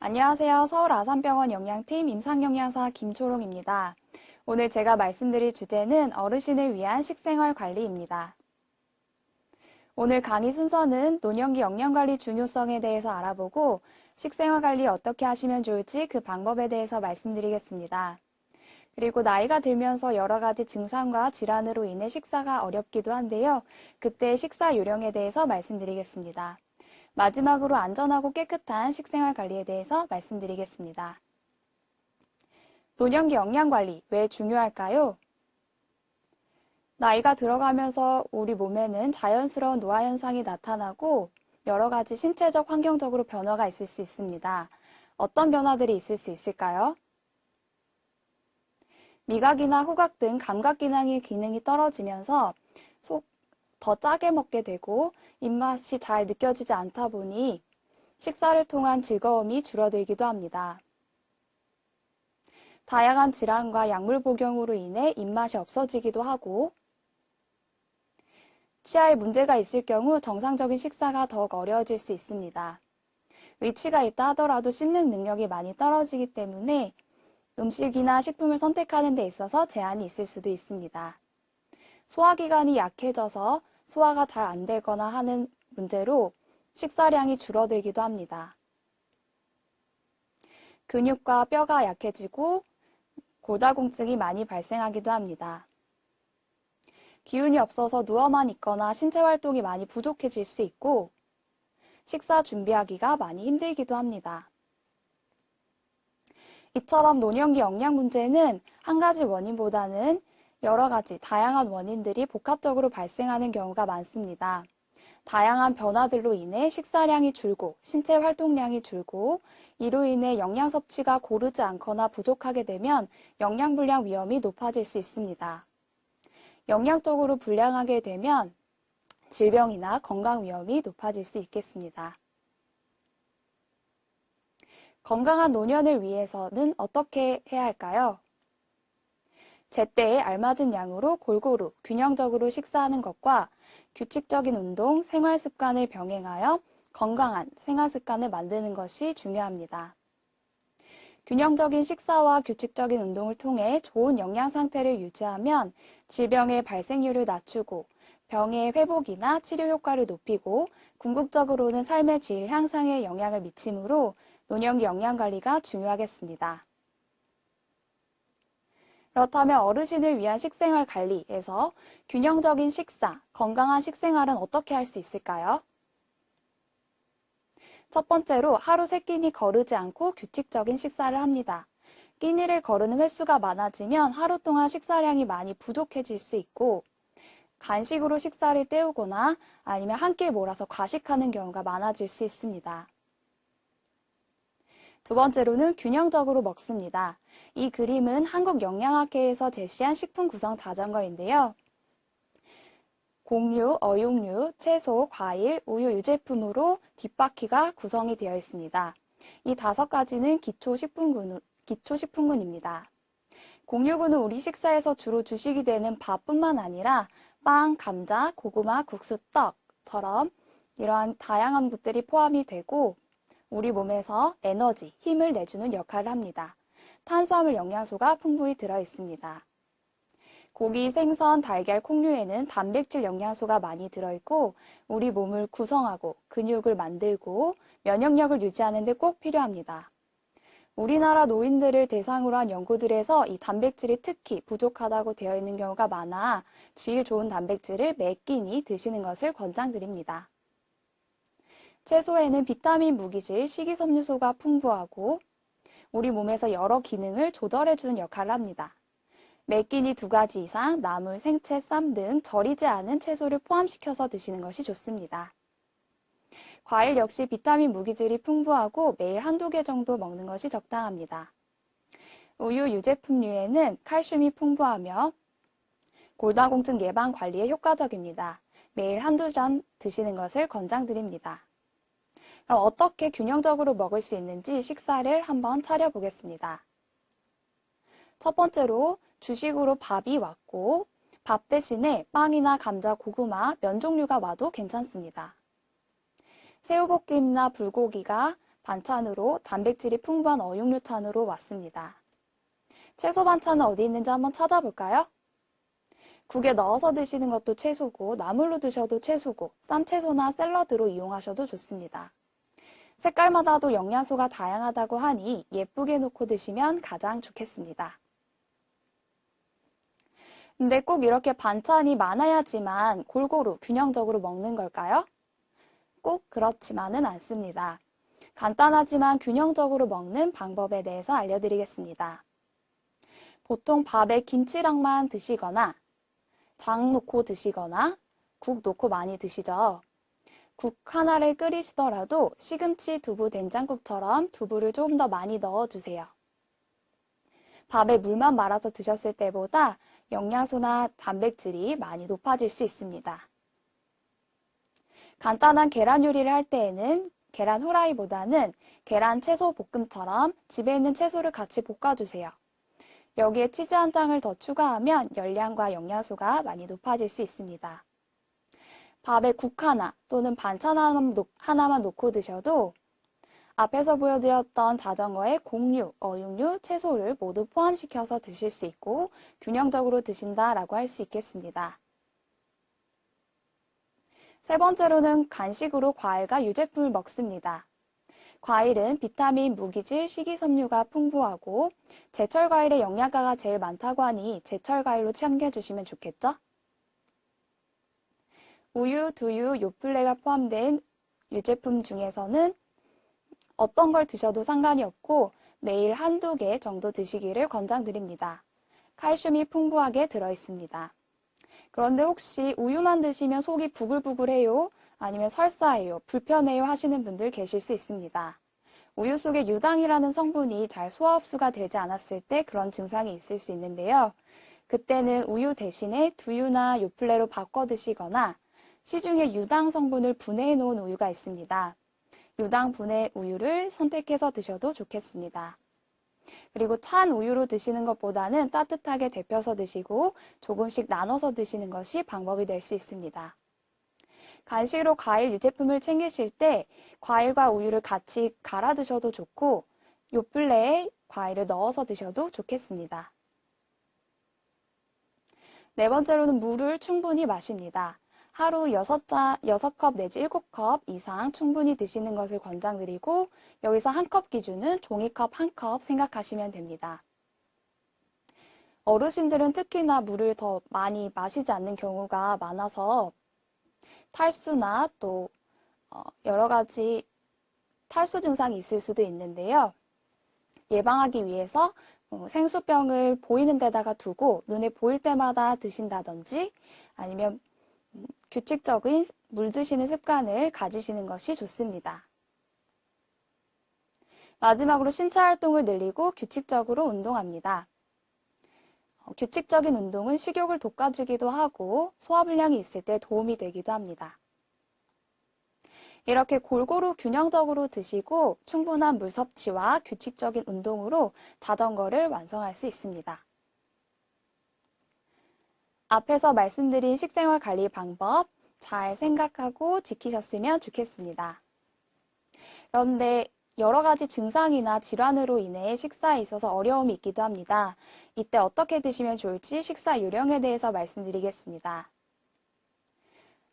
안녕하세요. 서울 아산병원 영양팀 임상영양사 김초롱입니다. 오늘 제가 말씀드릴 주제는 어르신을 위한 식생활 관리입니다. 오늘 강의 순서는 노년기 영양관리 중요성에 대해서 알아보고 식생활 관리 어떻게 하시면 좋을지 그 방법에 대해서 말씀드리겠습니다. 그리고 나이가 들면서 여러 가지 증상과 질환으로 인해 식사가 어렵기도 한데요. 그때 식사 요령에 대해서 말씀드리겠습니다. 마지막으로 안전하고 깨끗한 식생활 관리에 대해서 말씀드리겠습니다. 노년기 영양관리 왜 중요할까요? 나이가 들어가면서 우리 몸에는 자연스러운 노화 현상이 나타나고 여러 가지 신체적 환경적으로 변화가 있을 수 있습니다. 어떤 변화들이 있을 수 있을까요? 미각이나 후각 등 감각 기능이 떨어지면서 더 짜게 먹게 되고 입맛이 잘 느껴지지 않다 보니 식사를 통한 즐거움이 줄어들기도 합니다. 다양한 질환과 약물 복용으로 인해 입맛이 없어지기도 하고 치아에 문제가 있을 경우 정상적인 식사가 더욱 어려워질 수 있습니다. 의치가 있다 하더라도 씹는 능력이 많이 떨어지기 때문에 음식이나 식품을 선택하는 데 있어서 제한이 있을 수도 있습니다. 소화기관이 약해져서 소화가 잘 안 되거나 하는 문제로 식사량이 줄어들기도 합니다. 근육과 뼈가 약해지고 골다공증이 많이 발생하기도 합니다. 기운이 없어서 누워만 있거나 신체 활동이 많이 부족해질 수 있고 식사 준비하기가 많이 힘들기도 합니다. 이처럼 노년기 영양 문제는 한 가지 원인보다는 여러 가지 다양한 원인들이 복합적으로 발생하는 경우가 많습니다. 다양한 변화들로 인해 식사량이 줄고 신체 활동량이 줄고 이로 인해 영양 섭취가 고르지 않거나 부족하게 되면 영양불량 위험이 높아질 수 있습니다. 영양적으로 불량하게 되면 질병이나 건강 위험이 높아질 수 있겠습니다. 건강한 노년을 위해서는 어떻게 해야 할까요? 제때에 알맞은 양으로 골고루 균형적으로 식사하는 것과 규칙적인 운동, 생활 습관을 병행하여 건강한 생활 습관을 만드는 것이 중요합니다. 균형적인 식사와 규칙적인 운동을 통해 좋은 영양 상태를 유지하면 질병의 발생률을 낮추고 병의 회복이나 치료 효과를 높이고 궁극적으로는 삶의 질 향상에 영향을 미치므로 노년기 영양관리가 중요하겠습니다. 그렇다면 어르신을 위한 식생활 관리에서 균형적인 식사, 건강한 식생활은 어떻게 할 수 있을까요? 첫 번째로 하루 3끼니 거르지 않고 규칙적인 식사를 합니다. 끼니를 거르는 횟수가 많아지면 하루 동안 식사량이 많이 부족해질 수 있고 간식으로 식사를 때우거나 아니면 한 끼 몰아서 과식하는 경우가 많아질 수 있습니다. 두 번째로는 균형적으로 먹습니다. 이 그림은 한국영양학회에서 제시한 식품 구성 자전거인데요. 곡류, 어육류, 채소, 과일, 우유 유제품으로 뒷바퀴가 구성이 되어 있습니다. 이 5가지는 기초식품군입니다. 곡류군은 우리 식사에서 주로 주식이 되는 밥뿐만 아니라 빵, 감자, 고구마, 국수, 떡처럼 이러한 다양한 것들이 포함이 되고 우리 몸에서 에너지, 힘을 내주는 역할을 합니다. 탄수화물 영양소가 풍부히 들어 있습니다. 고기, 생선, 달걀, 콩류에는 단백질 영양소가 많이 들어있고 우리 몸을 구성하고 근육을 만들고 면역력을 유지하는 데 꼭 필요합니다. 우리나라 노인들을 대상으로 한 연구들에서 이 단백질이 특히 부족하다고 되어 있는 경우가 많아 질 좋은 단백질을 매 끼니 드시는 것을 권장드립니다. 채소에는 비타민, 무기질, 식이섬유소가 풍부하고 우리 몸에서 여러 기능을 조절해주는 역할을 합니다. 매 끼니 2가지 이상 나물, 생채, 쌈 등 절이지 않은 채소를 포함시켜서 드시는 것이 좋습니다. 과일 역시 비타민, 무기질이 풍부하고 매일 1~2개 정도 먹는 것이 적당합니다. 우유, 유제품류에는 칼슘이 풍부하며 골다공증 예방 관리에 효과적입니다. 매일 1~2잔 드시는 것을 권장드립니다. 그럼 어떻게 균형적으로 먹을 수 있는지 식사를 한번 차려보겠습니다. 첫 번째로 주식으로 밥이 왔고 밥 대신에 빵이나 감자, 고구마, 면 종류가 와도 괜찮습니다. 새우볶음이나 불고기가 반찬으로 단백질이 풍부한 어육류찬으로 왔습니다. 채소 반찬은 어디 있는지 한번 찾아볼까요? 국에 넣어서 드시는 것도 채소고, 나물로 드셔도 채소고, 쌈채소나 샐러드로 이용하셔도 좋습니다. 색깔마다도 영양소가 다양하다고 하니 예쁘게 놓고 드시면 가장 좋겠습니다. 근데 꼭 이렇게 반찬이 많아야지만 골고루 균형적으로 먹는 걸까요? 꼭 그렇지만은 않습니다. 간단하지만 균형적으로 먹는 방법에 대해서 알려드리겠습니다. 보통 밥에 김치랑만 드시거나 장 놓고 드시거나 국 놓고 많이 드시죠. 국 하나를 끓이시더라도 시금치, 두부, 된장국처럼 두부를 조금 더 많이 넣어주세요. 밥에 물만 말아서 드셨을 때보다 영양소나 단백질이 많이 높아질 수 있습니다. 간단한 계란 요리를 할 때에는 계란 후라이보다는 계란 채소 볶음처럼 집에 있는 채소를 같이 볶아주세요. 여기에 치즈 한 장을 더 추가하면 열량과 영양소가 많이 높아질 수 있습니다. 밥에 국 하나 또는 반찬 하나만 놓고 드셔도 앞에서 보여드렸던 자전거에 곡류, 어육류, 채소를 모두 포함시켜서 드실 수 있고 균형적으로 드신다라고 할 수 있겠습니다. 세 번째로는 간식으로 과일과 유제품을 먹습니다. 과일은 비타민, 무기질, 식이섬유가 풍부하고 제철 과일의 영양가가 제일 많다고 하니 제철 과일로 챙겨주시면 좋겠죠? 우유, 두유, 요플레가 포함된 유제품 중에서는 어떤 걸 드셔도 상관이 없고 매일 한두 개 정도 드시기를 권장드립니다. 칼슘이 풍부하게 들어있습니다. 그런데 혹시 우유만 드시면 속이 부글부글해요? 아니면 설사해요? 불편해요? 하시는 분들 계실 수 있습니다. 우유 속에 유당이라는 성분이 잘 소화 흡수가 되지 않았을 때 그런 증상이 있을 수 있는데요. 그때는 우유 대신에 두유나 요플레로 바꿔 드시거나 시중에 유당 성분을 분해해 놓은 우유가 있습니다. 유당 분해 우유를 선택해서 드셔도 좋겠습니다. 그리고 찬 우유로 드시는 것보다는 따뜻하게 데펴서 드시고 조금씩 나눠서 드시는 것이 방법이 될 수 있습니다. 간식으로 과일 유제품을 챙기실 때 과일과 우유를 같이 갈아 드셔도 좋고 요플레에 과일을 넣어서 드셔도 좋겠습니다. 네 번째로는 물을 충분히 마십니다. 하루 6컵 내지 7컵 이상 충분히 드시는 것을 권장드리고 여기서 한 컵 기준은 종이컵 1컵 생각하시면 됩니다. 어르신들은 특히나 물을 더 많이 마시지 않는 경우가 많아서 탈수나 또 여러 가지 탈수 증상이 있을 수도 있는데요. 예방하기 위해서 생수병을 보이는 데다가 두고 눈에 보일 때마다 드신다든지 아니면 규칙적인 물 드시는 습관을 가지시는 것이 좋습니다. 마지막으로 신체 활동을 늘리고 규칙적으로 운동합니다. 규칙적인 운동은 식욕을 돋궈주기도 하고 소화불량이 있을 때 도움이 되기도 합니다. 이렇게 골고루 균형적으로 드시고 충분한 물 섭취와 규칙적인 운동으로 자전거를 완성할 수 있습니다. 앞에서 말씀드린 식생활 관리 방법 잘 생각하고 지키셨으면 좋겠습니다. 그런데 여러 가지 증상이나 질환으로 인해 식사에 있어서 어려움이 있기도 합니다. 이때 어떻게 드시면 좋을지 식사 요령에 대해서 말씀드리겠습니다.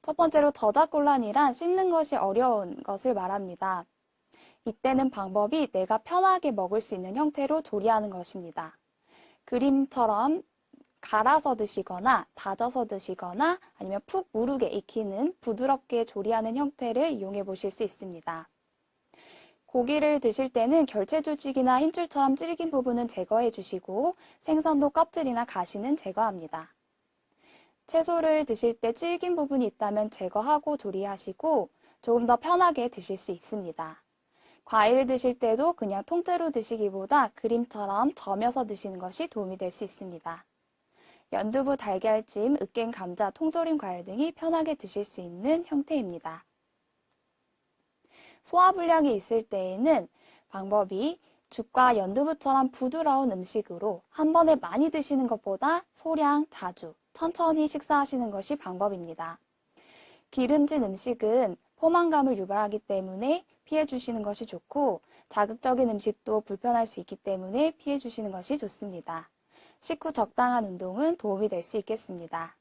첫 번째로 저작곤란이란 씻는 것이 어려운 것을 말합니다. 이때는 방법이 내가 편하게 먹을 수 있는 형태로 조리하는 것입니다. 그림처럼 갈아서 드시거나 다져서 드시거나 아니면 푹 무르게 익히는 부드럽게 조리하는 형태를 이용해 보실 수 있습니다. 고기를 드실 때는 결체 조직이나 힘줄처럼 질긴 부분은 제거해 주시고 생선도 껍질이나 가시는 제거합니다. 채소를 드실 때 질긴 부분이 있다면 제거하고 조리하시고 조금 더 편하게 드실 수 있습니다. 과일을 드실 때도 그냥 통째로 드시기보다 그림처럼 저며서 드시는 것이 도움이 될 수 있습니다. 연두부, 달걀찜, 으깬 감자, 통조림 과일 등이 편하게 드실 수 있는 형태입니다. 소화불량이 있을 때에는 방법이 죽과 연두부처럼 부드러운 음식으로 한 번에 많이 드시는 것보다 소량, 자주, 천천히 식사하시는 것이 방법입니다. 기름진 음식은 포만감을 유발하기 때문에 피해 주시는 것이 좋고, 자극적인 음식도 불편할 수 있기 때문에 피해 주시는 것이 좋습니다. 식후 적당한 운동은 도움이 될 수 있겠습니다.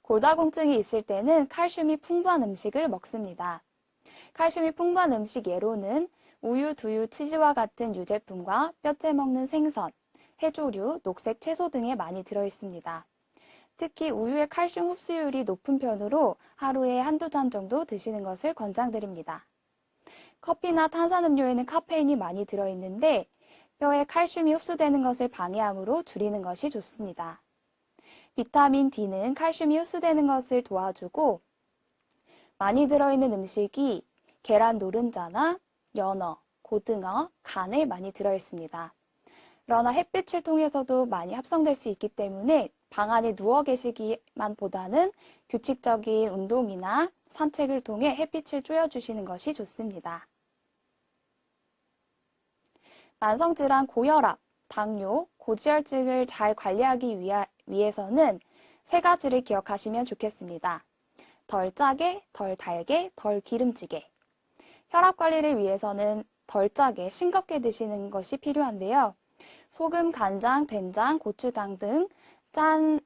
골다공증이 있을 때는 칼슘이 풍부한 음식을 먹습니다. 칼슘이 풍부한 음식 예로는 우유, 두유, 치즈와 같은 유제품과 뼈째 먹는 생선, 해조류, 녹색 채소 등에 많이 들어있습니다. 특히 우유의 칼슘 흡수율이 높은 편으로 하루에 한두 잔 정도 드시는 것을 권장드립니다. 커피나 탄산음료에는 카페인이 많이 들어있는데 뼈에 칼슘이 흡수되는 것을 방해하므로 줄이는 것이 좋습니다. 비타민 D는 칼슘이 흡수되는 것을 도와주고 많이 들어있는 음식이 계란 노른자나 연어, 고등어, 간에 많이 들어있습니다. 그러나 햇빛을 통해서도 많이 합성될 수 있기 때문에 방 안에 누워 계시기만 보다는 규칙적인 운동이나 산책을 통해 햇빛을 쬐어주시는 것이 좋습니다. 만성질환 고혈압, 당뇨, 고지혈증을 잘 관리하기 위해서는 세 가지를 기억하시면 좋겠습니다. 덜 짜게, 덜 달게, 덜 기름지게. 혈압 관리를 위해서는 덜 짜게 싱겁게 드시는 것이 필요한데요. 소금, 간장, 된장, 고추장 등 짠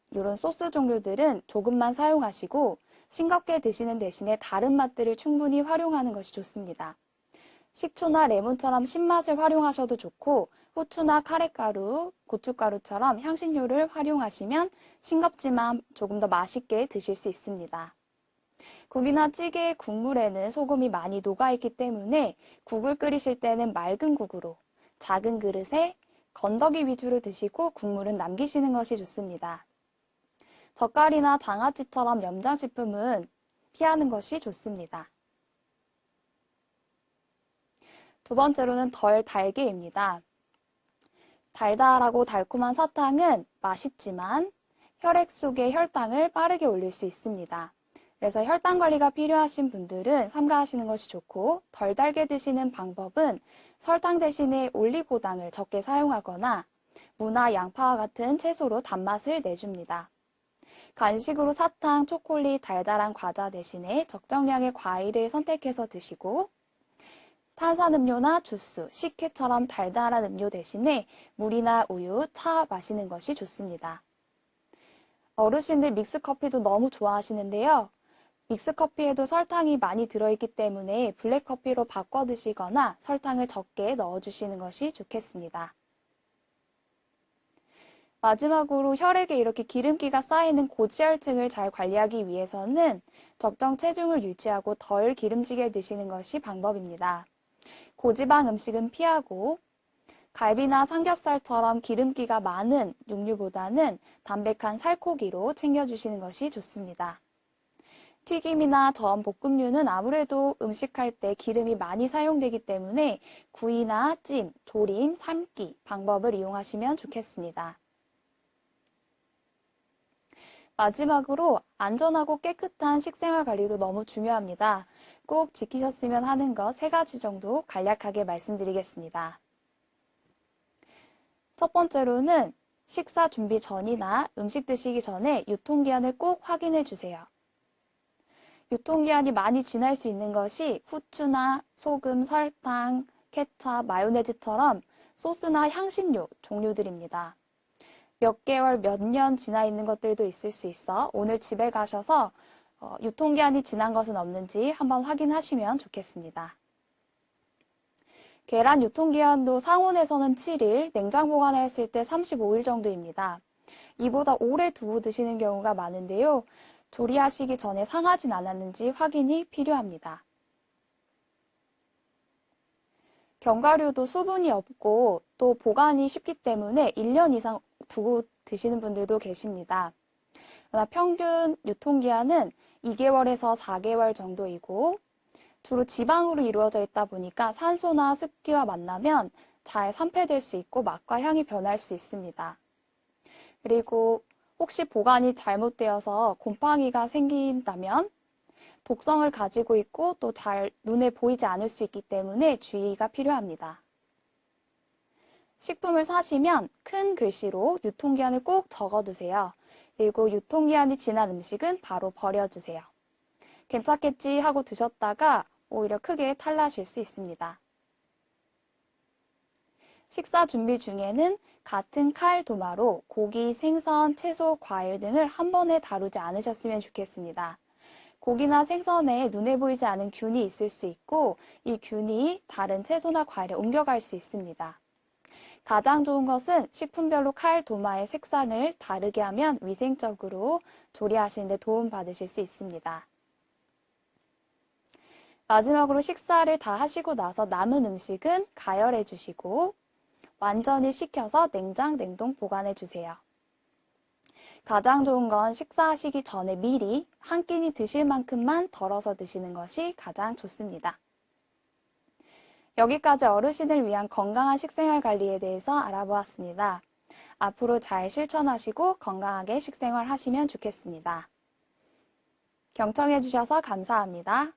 이런 소스 종류들은 조금만 사용하시고 싱겁게 드시는 대신에 다른 맛들을 충분히 활용하는 것이 좋습니다. 식초나 레몬처럼 신맛을 활용하셔도 좋고 후추나 카레가루, 고춧가루처럼 향신료를 활용하시면 싱겁지만 조금 더 맛있게 드실 수 있습니다. 국이나 찌개의 국물에는 소금이 많이 녹아있기 때문에 국을 끓이실 때는 맑은 국으로 작은 그릇에 건더기 위주로 드시고 국물은 남기시는 것이 좋습니다. 젓갈이나 장아찌처럼 염장식품은 피하는 것이 좋습니다. 두 번째로는 덜 달게입니다. 달달하고 달콤한 사탕은 맛있지만 혈액 속의 혈당을 빠르게 올릴 수 있습니다. 그래서 혈당 관리가 필요하신 분들은 삼가하시는 것이 좋고 덜 달게 드시는 방법은 설탕 대신에 올리고당을 적게 사용하거나 무나 양파와 같은 채소로 단맛을 내줍니다. 간식으로 사탕, 초콜릿, 달달한 과자 대신에 적정량의 과일을 선택해서 드시고 탄산음료나 주스, 식혜처럼 달달한 음료 대신에 물이나 우유, 차 마시는 것이 좋습니다. 어르신들 믹스커피도 너무 좋아하시는데요. 믹스커피에도 설탕이 많이 들어있기 때문에 블랙커피로 바꿔 드시거나 설탕을 적게 넣어주시는 것이 좋겠습니다. 마지막으로 혈액에 이렇게 기름기가 쌓이는 고지혈증을 잘 관리하기 위해서는 적정 체중을 유지하고 덜 기름지게 드시는 것이 방법입니다. 고지방 음식은 피하고 갈비나 삼겹살처럼 기름기가 많은 육류보다는 담백한 살코기로 챙겨주시는 것이 좋습니다. 튀김이나 전, 볶음류는 아무래도 음식할 때 기름이 많이 사용되기 때문에 구이나 찜, 조림, 삶기 방법을 이용하시면 좋겠습니다. 마지막으로 안전하고 깨끗한 식생활 관리도 너무 중요합니다. 꼭 지키셨으면 하는 것 3가지 정도 간략하게 말씀드리겠습니다. 첫 번째로는 식사 준비 전이나 음식 드시기 전에 유통기한을 꼭 확인해 주세요. 유통기한이 많이 지날 수 있는 것이 후추나 소금, 설탕, 케찹, 마요네즈처럼 소스나 향신료 종류들입니다. 몇 개월, 몇 년 지나 있는 것들도 있을 수 있어 오늘 집에 가셔서 유통기한이 지난 것은 없는지 한번 확인하시면 좋겠습니다. 계란 유통기한도 상온에서는 7일, 냉장 보관했을 때 35일 정도입니다. 이보다 오래 두고 드시는 경우가 많은데요. 조리하시기 전에 상하진 않았는지 확인이 필요합니다. 견과류도 수분이 없고 또 보관이 쉽기 때문에 1년 이상 두고 드시는 분들도 계십니다. 그러나 평균 유통기한은 2개월에서 4개월 정도이고 주로 지방으로 이루어져 있다 보니까 산소나 습기와 만나면 잘 산패될 수 있고 맛과 향이 변할 수 있습니다. 그리고 혹시 보관이 잘못되어서 곰팡이가 생긴다면 독성을 가지고 있고 또 잘 눈에 보이지 않을 수 있기 때문에 주의가 필요합니다. 식품을 사시면 큰 글씨로 유통기한을 꼭 적어두세요. 그리고 유통기한이 지난 음식은 바로 버려주세요. 괜찮겠지 하고 드셨다가 오히려 크게 탈나실 수 있습니다. 식사 준비 중에는 같은 칼 도마로 고기, 생선, 채소, 과일 등을 한 번에 다루지 않으셨으면 좋겠습니다. 고기나 생선에 눈에 보이지 않은 균이 있을 수 있고 이 균이 다른 채소나 과일에 옮겨갈 수 있습니다. 가장 좋은 것은 식품별로 칼 도마의 색상을 다르게 하면 위생적으로 조리하시는 데 도움 받으실 수 있습니다. 마지막으로 식사를 다 하시고 나서 남은 음식은 가열해 주시고 완전히 식혀서 냉장, 냉동 보관해 주세요. 가장 좋은 건 식사하시기 전에 미리 한 끼니 드실 만큼만 덜어서 드시는 것이 가장 좋습니다. 여기까지 어르신을 위한 건강한 식생활 관리에 대해서 알아보았습니다. 앞으로 잘 실천하시고 건강하게 식생활 하시면 좋겠습니다. 경청해 주셔서 감사합니다.